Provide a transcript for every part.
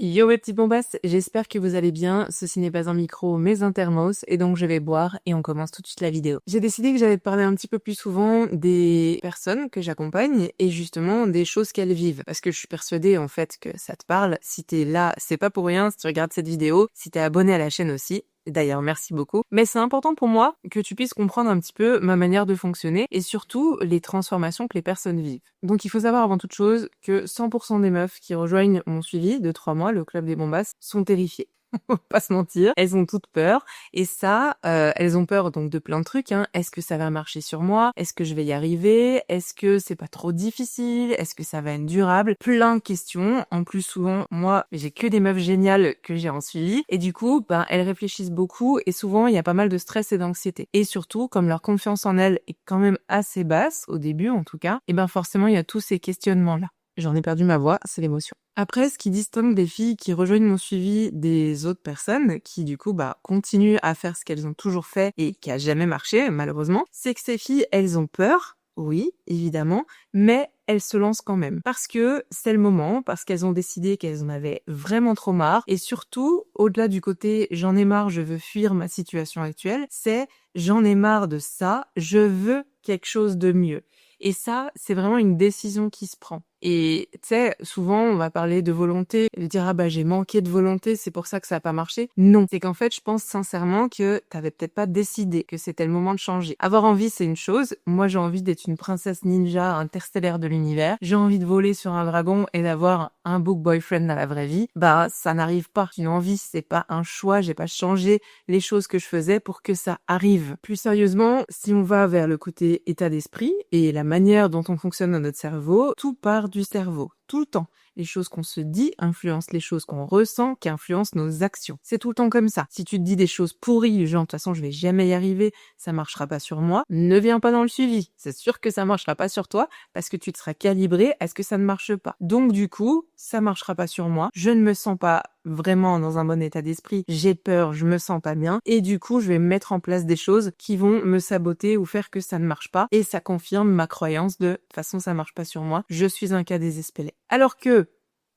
Yo mes petits bombasses, j'espère que vous allez bien. Ceci n'est pas un micro mais un thermos et donc je vais boire et on commence tout de suite la vidéo. J'ai décidé que j'allais parler un petit peu plus souvent des personnes que j'accompagne et justement des choses qu'elles vivent. Parce que je suis persuadée en fait que ça te parle. Si t'es là, c'est pas pour rien. Si tu regardes cette vidéo, si t'es abonné à la chaîne aussi. D'ailleurs, merci beaucoup. Mais c'est important pour moi que tu puisses comprendre un petit peu ma manière de fonctionner et surtout les transformations que les personnes vivent. Donc il faut savoir avant toute chose que 100% des meufs qui rejoignent mon suivi de 3 mois, le club des bombasses, sont terrifiées. On va pas se mentir, elles ont toutes peur et ça, elles ont peur donc de plein de trucs. Est-ce que ça va marcher sur moi? Est-ce que je vais y arriver? Est-ce que c'est pas trop difficile? Est-ce que ça va être durable? Plein de questions. En plus souvent, moi, j'ai que des meufs géniales que j'ai en suivi et du coup, elles réfléchissent beaucoup et souvent il y a pas mal de stress et d'anxiété. Et surtout, comme leur confiance en elles est quand même assez basse au début en tout cas, et forcément il y a tous ces questionnements là. J'en ai perdu ma voix, c'est l'émotion. Après, ce qui distingue des filles qui rejoignent mon suivi des autres personnes, qui du coup continuent à faire ce qu'elles ont toujours fait et qui a jamais marché, malheureusement, c'est que ces filles, elles ont peur, oui, évidemment, mais elles se lancent quand même. Parce que c'est le moment, parce qu'elles ont décidé qu'elles en avaient vraiment trop marre, et surtout, au-delà du côté « j'en ai marre, je veux fuir ma situation actuelle », c'est « j'en ai marre de ça, je veux quelque chose de mieux ». Et ça, c'est vraiment une décision qui se prend. Et tu sais, souvent, on va parler de volonté, et de dire « Ah j'ai manqué de volonté, c'est pour ça que ça a pas marché ». Non, c'est qu'en fait, je pense sincèrement que t'avais peut-être pas décidé que c'était le moment de changer. Avoir envie, c'est une chose. Moi, j'ai envie d'être une princesse ninja interstellaire de l'univers. J'ai envie de voler sur un dragon et d'avoir un book boyfriend dans la vraie vie. Ça n'arrive pas. Une envie, c'est pas un choix. J'ai pas changé les choses que je faisais pour que ça arrive. Plus sérieusement, si on va vers le côté état d'esprit et la manière dont on fonctionne dans notre cerveau, tout part du cerveau, tout le temps. Les choses qu'on se dit influencent les choses qu'on ressent, qui influencent nos actions. C'est tout le temps comme ça. Si tu te dis des choses pourries, du genre, de toute façon, je vais jamais y arriver, ça marchera pas sur moi, ne viens pas dans le suivi. C'est sûr que ça marchera pas sur toi, parce que tu te seras calibré à ce que ça ne marche pas. Donc, du coup, ça marchera pas sur moi. Je ne me sens pas vraiment dans un bon état d'esprit. J'ai peur, je me sens pas bien. Et du coup, je vais mettre en place des choses qui vont me saboter ou faire que ça ne marche pas. Et ça confirme ma croyance de toute façon, ça marche pas sur moi. Je suis un cas désespéré. Alors que,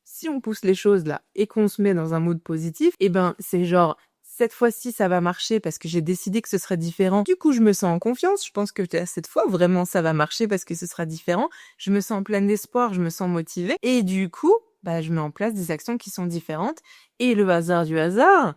si on pousse les choses là et qu'on se met dans un mode positif, c'est genre cette fois-ci ça va marcher parce que j'ai décidé que ce serait différent. Du coup, je me sens en confiance. Je pense que cette fois vraiment ça va marcher parce que ce sera différent. Je me sens pleine d'espoir, je me sens motivée et du coup, je mets en place des actions qui sont différentes et le hasard du hasard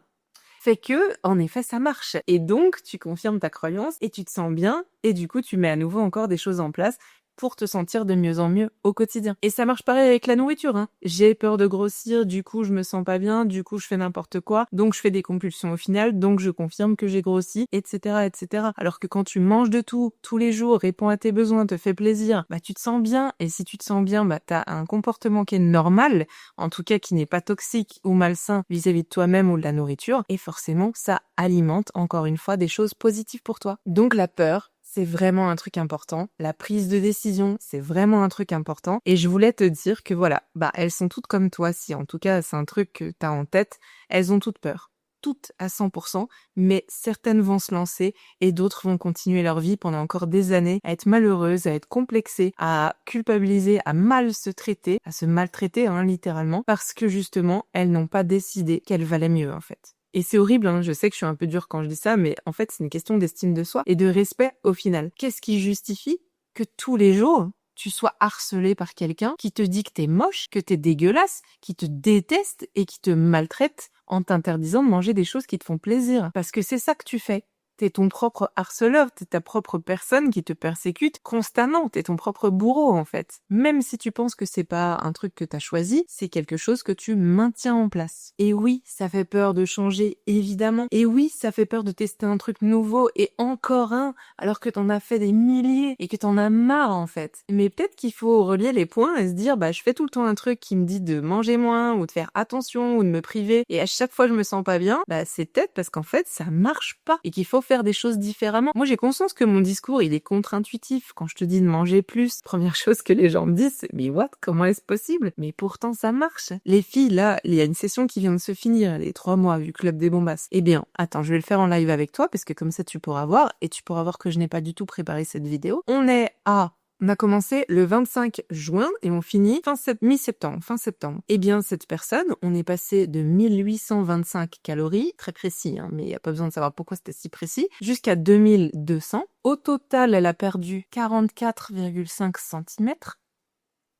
fait que, en effet, ça marche. Et donc, tu confirmes ta croyance et tu te sens bien et du coup, tu mets à nouveau encore des choses en place pour te sentir de mieux en mieux au quotidien. Et ça marche pareil avec la nourriture, J'ai peur de grossir, du coup je me sens pas bien, du coup je fais n'importe quoi, donc je fais des compulsions au final, donc je confirme que j'ai grossi, etc., etc. Alors que quand tu manges de tout, tous les jours, réponds à tes besoins, te fais plaisir, tu te sens bien, et si tu te sens bien, t'as un comportement qui est normal, en tout cas qui n'est pas toxique ou malsain vis-à-vis de toi-même ou de la nourriture, et forcément ça alimente encore une fois des choses positives pour toi. Donc la peur, c'est vraiment un truc important. La prise de décision, c'est vraiment un truc important. Et je voulais te dire que voilà, elles sont toutes comme toi, si en tout cas c'est un truc que t'as en tête, elles ont toutes peur. Toutes à 100%, mais certaines vont se lancer et d'autres vont continuer leur vie pendant encore des années à être malheureuses, à être complexées, à culpabiliser, à mal se traiter, à se maltraiter littéralement, parce que justement, elles n'ont pas décidé qu'elles valaient mieux en fait. Et c'est horrible, je sais que je suis un peu dure quand je dis ça, mais en fait, c'est une question d'estime de soi et de respect au final. Qu'est-ce qui justifie que tous les jours, tu sois harcelé par quelqu'un qui te dit que t'es moche, que t'es dégueulasse, qui te déteste et qui te maltraite en t'interdisant de manger des choses qui te font plaisir? Parce que c'est ça que tu fais. T'es ton propre harceleur, t'es ta propre personne qui te persécute constamment, t'es ton propre bourreau en fait. Même si tu penses que c'est pas un truc que t'as choisi, c'est quelque chose que tu maintiens en place. Et oui, ça fait peur de changer, évidemment. Et oui, ça fait peur de tester un truc nouveau et encore un, alors que t'en as fait des milliers et que t'en as marre en fait. Mais peut-être qu'il faut relier les points et se dire, je fais tout le temps un truc qui me dit de manger moins ou de faire attention ou de me priver et à chaque fois je me sens pas bien, c'est peut-être parce qu'en fait ça marche pas et qu'il faut faire des choses différemment. Moi, j'ai conscience que mon discours, il est contre-intuitif. Quand je te dis de manger plus, première chose que les gens me disent, c'est mais what? Comment est-ce possible? Mais pourtant, ça marche. Les filles, là, il y a une session qui vient de se finir, les 3 mois du club des bombasses. Eh bien, attends, je vais le faire en live avec toi, parce que comme ça, tu pourras voir, et tu pourras voir que je n'ai pas du tout préparé cette vidéo. On est à On a commencé le 25 juin et on finit mi-septembre, fin septembre. Eh bien, cette personne, on est passé de 1825 calories, très précis, hein, mais il n'y a pas besoin de savoir pourquoi c'était si précis, jusqu'à 2200. Au total, elle a perdu 44,5 cm.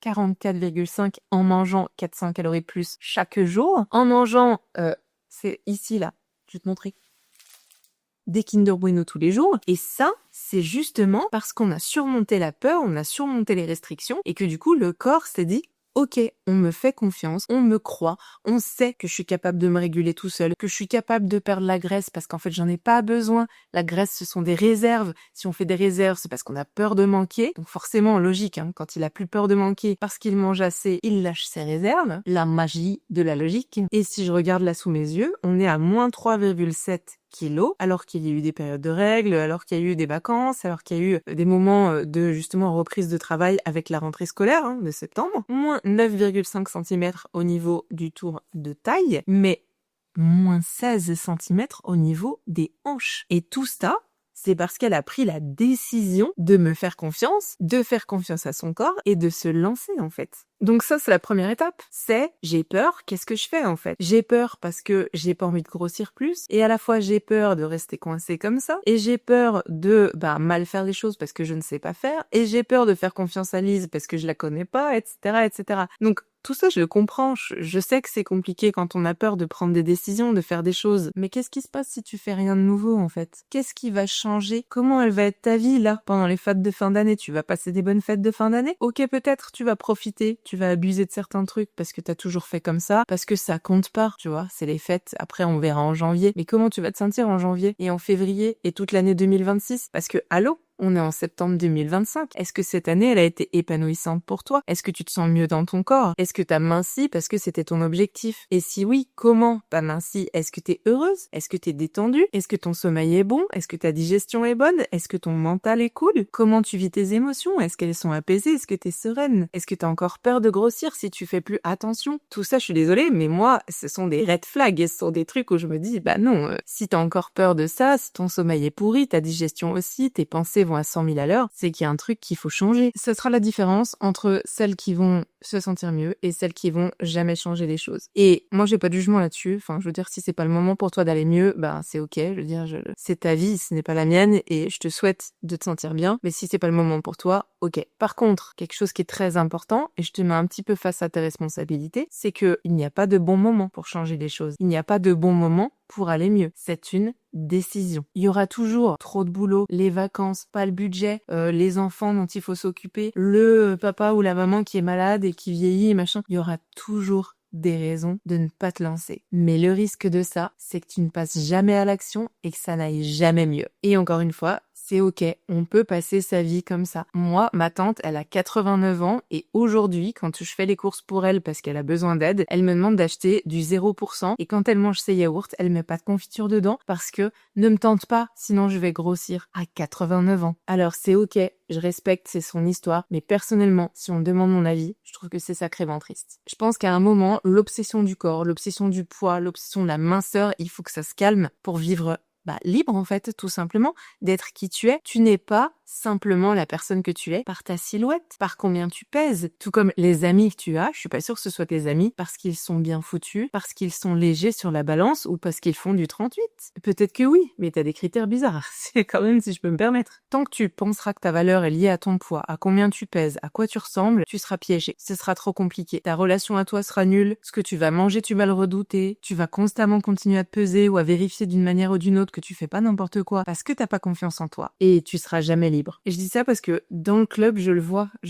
44,5 en mangeant 400 calories plus chaque jour. En mangeant, c'est ici, là, je vais te montrer, des Kinder Bueno tous les jours. Et ça, c'est justement parce qu'on a surmonté la peur, on a surmonté les restrictions et que du coup, le corps s'est dit ok, on me fait confiance, on me croit, on sait que je suis capable de me réguler tout seul, que je suis capable de perdre la graisse parce qu'en fait, j'en ai pas besoin. La graisse, ce sont des réserves. Si on fait des réserves, c'est parce qu'on a peur de manquer. Donc forcément, logique, hein, quand il a plus peur de manquer parce qu'il mange assez, il lâche ses réserves. La magie de la logique. Et si je regarde là sous mes yeux, on est à moins 3,7 kilos, alors qu'il y a eu des périodes de règles, alors qu'il y a eu des vacances, alors qu'il y a eu des moments de justement reprise de travail avec la rentrée scolaire de septembre, moins 9,5 cm au niveau du tour de taille, mais moins 16 cm au niveau des hanches. Et tout ça, c'est parce qu'elle a pris la décision de me faire confiance, de faire confiance à son corps et de se lancer en fait. Donc ça, c'est la première étape. C'est, j'ai peur, qu'est-ce que je fais en fait? J'ai peur parce que j'ai pas envie de grossir plus, et à la fois j'ai peur de rester coincée comme ça, et j'ai peur de mal faire les choses parce que je ne sais pas faire, et j'ai peur de faire confiance à Lise parce que je la connais pas, etc., etc. Donc tout ça, je le comprends. Je sais que c'est compliqué quand on a peur de prendre des décisions, de faire des choses. Mais qu'est-ce qui se passe si tu fais rien de nouveau, en fait? Qu'est-ce qui va changer? Comment elle va être ta vie, là, pendant les fêtes de fin d'année? Tu vas passer des bonnes fêtes de fin d'année? Ok, peut-être, tu vas profiter, tu vas abuser de certains trucs parce que t'as toujours fait comme ça, parce que ça compte pas, tu vois. C'est les fêtes. Après, on verra en janvier. Mais comment tu vas te sentir en janvier et en février et toute l'année 2026? Parce que, allô? On est en septembre 2025. Est-ce que cette année, elle a été épanouissante pour toi? Est-ce que tu te sens mieux dans ton corps? Est-ce que t'as minci parce que c'était ton objectif? Et si oui, comment t'as minci? Est-ce que t'es heureuse? Est-ce que t'es détendue? Est-ce que ton sommeil est bon? Est-ce que ta digestion est bonne? Est-ce que ton mental est cool? Comment tu vis tes émotions? Est-ce qu'elles sont apaisées? Est-ce que t'es sereine? Est-ce que t'as encore peur de grossir si tu fais plus attention? Tout ça, je suis désolée, mais moi, ce sont des red flags et ce sont des trucs où je me dis, non, si t'as encore peur de ça, si ton sommeil est pourri, ta digestion aussi, tes pensées vont à 100 000 à l'heure, c'est qu'il y a un truc qu'il faut changer. Ce sera la différence entre celles qui vont se sentir mieux et celles qui vont jamais changer les choses. Et moi, j'ai pas de jugement là-dessus. Enfin, je veux dire, si c'est pas le moment pour toi d'aller mieux, c'est ok. Je veux dire, c'est ta vie, ce n'est pas la mienne et je te souhaite de te sentir bien. Mais si c'est pas le moment pour toi, ok. Par contre, quelque chose qui est très important, et je te mets un petit peu face à tes responsabilités, c'est que il n'y a pas de bon moment pour changer les choses. Il n'y a pas de bon moment pour aller mieux. C'est une décision. Il y aura toujours trop de boulot, les vacances, pas le budget, les enfants dont il faut s'occuper, le papa ou la maman qui est malade et qui vieillit et machin. Il y aura toujours des raisons de ne pas te lancer. Mais le risque de ça, c'est que tu ne passes jamais à l'action et que ça n'aille jamais mieux. Et encore une fois, c'est ok, on peut passer sa vie comme ça. Moi, ma tante, elle a 89 ans et aujourd'hui, quand je fais les courses pour elle parce qu'elle a besoin d'aide, elle me demande d'acheter du 0% et quand elle mange ses yaourts, elle met pas de confiture dedans parce que ne me tente pas, sinon je vais grossir à 89 ans. Alors c'est ok, je respecte, c'est son histoire, mais personnellement, si on me demande mon avis, je trouve que c'est sacrément triste. Je pense qu'à un moment, l'obsession du corps, l'obsession du poids, l'obsession de la minceur, il faut que ça se calme pour vivre libre en fait, tout simplement, d'être qui tu es. Tu n'es pas simplement la personne que tu es par ta silhouette, par combien tu pèses. Tout comme les amis que tu as, je suis pas sûre que ce soit tes amis parce qu'ils sont bien foutus, parce qu'ils sont légers sur la balance ou parce qu'ils font du 38. Peut-être que oui, mais t'as des critères bizarres. C'est quand même, si je peux me permettre. Tant que tu penseras que ta valeur est liée à ton poids, à combien tu pèses, à quoi tu ressembles, tu seras piégé. Ce sera trop compliqué. Ta relation à toi sera nulle. Ce que tu vas manger, tu vas le redouter. Tu vas constamment continuer à te peser ou à vérifier d'une manière ou d'une autre que tu fais pas n'importe quoi parce que t'as pas confiance en toi. Et tu seras jamais libre. Et je dis ça parce que dans le club, je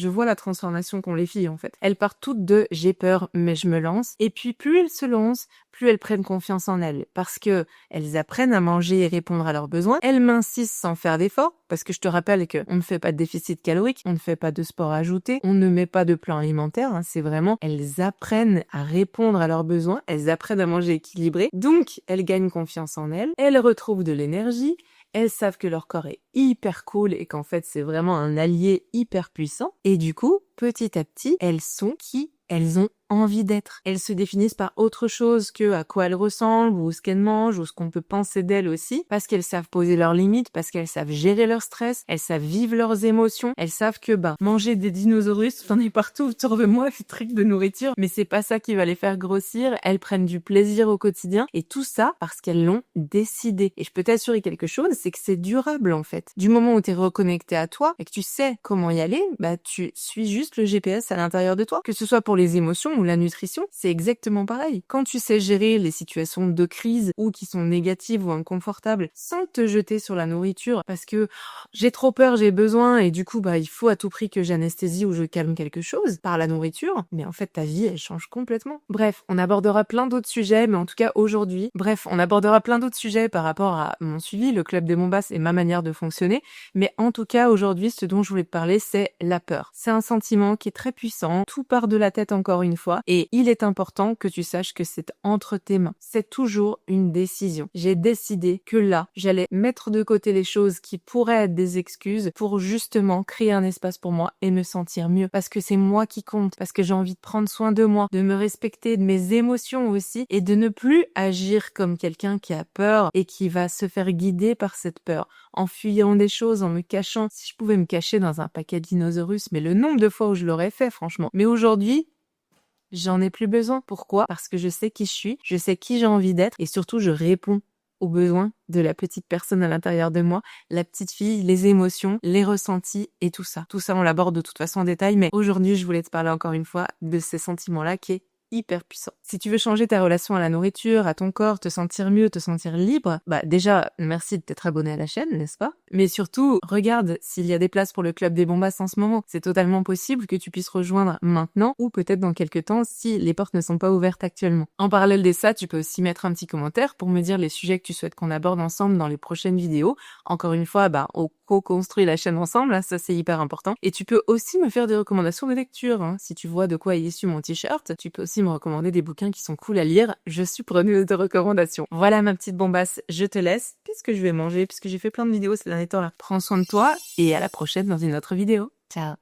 vois la transformation qu'ont les filles en fait. Elles partent toutes de j'ai peur mais je me lance, et puis plus elles se lancent, plus elles prennent confiance en elles parce que elles apprennent à manger et répondre à leurs besoins. Elles mincissent sans faire d'efforts parce que je te rappelle que on ne fait pas de déficit calorique, on ne fait pas de sport ajouté, on ne met pas de plan alimentaire, c'est vraiment elles apprennent à répondre à leurs besoins, elles apprennent à manger équilibré. Donc elles gagnent confiance en elles retrouvent de l'énergie. Elles savent que leur corps est hyper cool et qu'en fait, c'est vraiment un allié hyper puissant. Et du coup, petit à petit, elles sont qui elles ont envie d'être. Elles se définissent par autre chose que à quoi elles ressemblent ou ce qu'elles mangent ou ce qu'on peut penser d'elles aussi, parce qu'elles savent poser leurs limites, parce qu'elles savent gérer leur stress, elles savent vivre leurs émotions, elles savent que manger des dinosaures, t'en es partout autour de moi, ces trucs de nourriture, mais c'est pas ça qui va les faire grossir. Elles prennent du plaisir au quotidien et tout ça parce qu'elles l'ont décidé. Et je peux t'assurer quelque chose, c'est que c'est durable en fait. Du moment où t'es reconnecté à toi et que tu sais comment y aller, tu suis juste le GPS à l'intérieur de toi. Que ce soit pour les émotions ou la nutrition, c'est exactement pareil. Quand tu sais gérer les situations de crise ou qui sont négatives ou inconfortables sans te jeter sur la nourriture parce que j'ai trop peur, j'ai besoin et du coup il faut à tout prix que j'anesthésie ou je calme quelque chose par la nourriture, mais en fait ta vie elle change complètement. Bref, on abordera plein d'autres sujets, mais en tout cas aujourd'hui, on abordera plein d'autres sujets par rapport à mon suivi, le club des Bombasses et ma manière de fonctionner, mais en tout cas aujourd'hui ce dont je voulais te parler c'est la peur. C'est un sentiment qui est très puissant, tout part de la tête encore une fois, et il est important que tu saches que c'est entre tes mains. C'est toujours une décision. J'ai décidé que là, j'allais mettre de côté les choses qui pourraient être des excuses pour justement créer un espace pour moi et me sentir mieux, parce que c'est moi qui compte, parce que j'ai envie de prendre soin de moi, de me respecter, de mes émotions aussi, et de ne plus agir comme quelqu'un qui a peur et qui va se faire guider par cette peur, en fuyant des choses, en me cachant. Si je pouvais me cacher dans un paquet de dinosaures, mais le nombre de fois où je l'aurais fait, franchement. Mais aujourd'hui, j'en ai plus besoin. Pourquoi? Parce que je sais qui je suis, je sais qui j'ai envie d'être, et surtout, je réponds aux besoins de la petite personne à l'intérieur de moi, la petite fille, les émotions, les ressentis et tout ça. Tout ça, on l'aborde de toute façon en détail, mais aujourd'hui, je voulais te parler encore une fois de ces sentiments-là qui est hyper puissant. Si tu veux changer ta relation à la nourriture, à ton corps, te sentir mieux, te sentir libre, déjà, merci de t'être abonné à la chaîne, n'est-ce pas? Mais surtout, regarde s'il y a des places pour le club des Bombasses en ce moment. C'est totalement possible que tu puisses rejoindre maintenant ou peut-être dans quelques temps si les portes ne sont pas ouvertes actuellement. En parallèle de ça, tu peux aussi mettre un petit commentaire pour me dire les sujets que tu souhaites qu'on aborde ensemble dans les prochaines vidéos. Encore une fois, on co-construit la chaîne ensemble, là, ça c'est hyper important. Et tu peux aussi me faire des recommandations de lecture, hein. Si tu vois de quoi est issu mon t-shirt, tu peux aussi me recommander des bouquins qui sont cool à lire. Je suis preneuse de recommandations. Voilà ma petite bombasse, je te laisse. Qu'est-ce que je vais manger puisque j'ai fait plein de vidéos ces derniers temps là. Prends soin de toi et à la prochaine dans une autre vidéo. Ciao.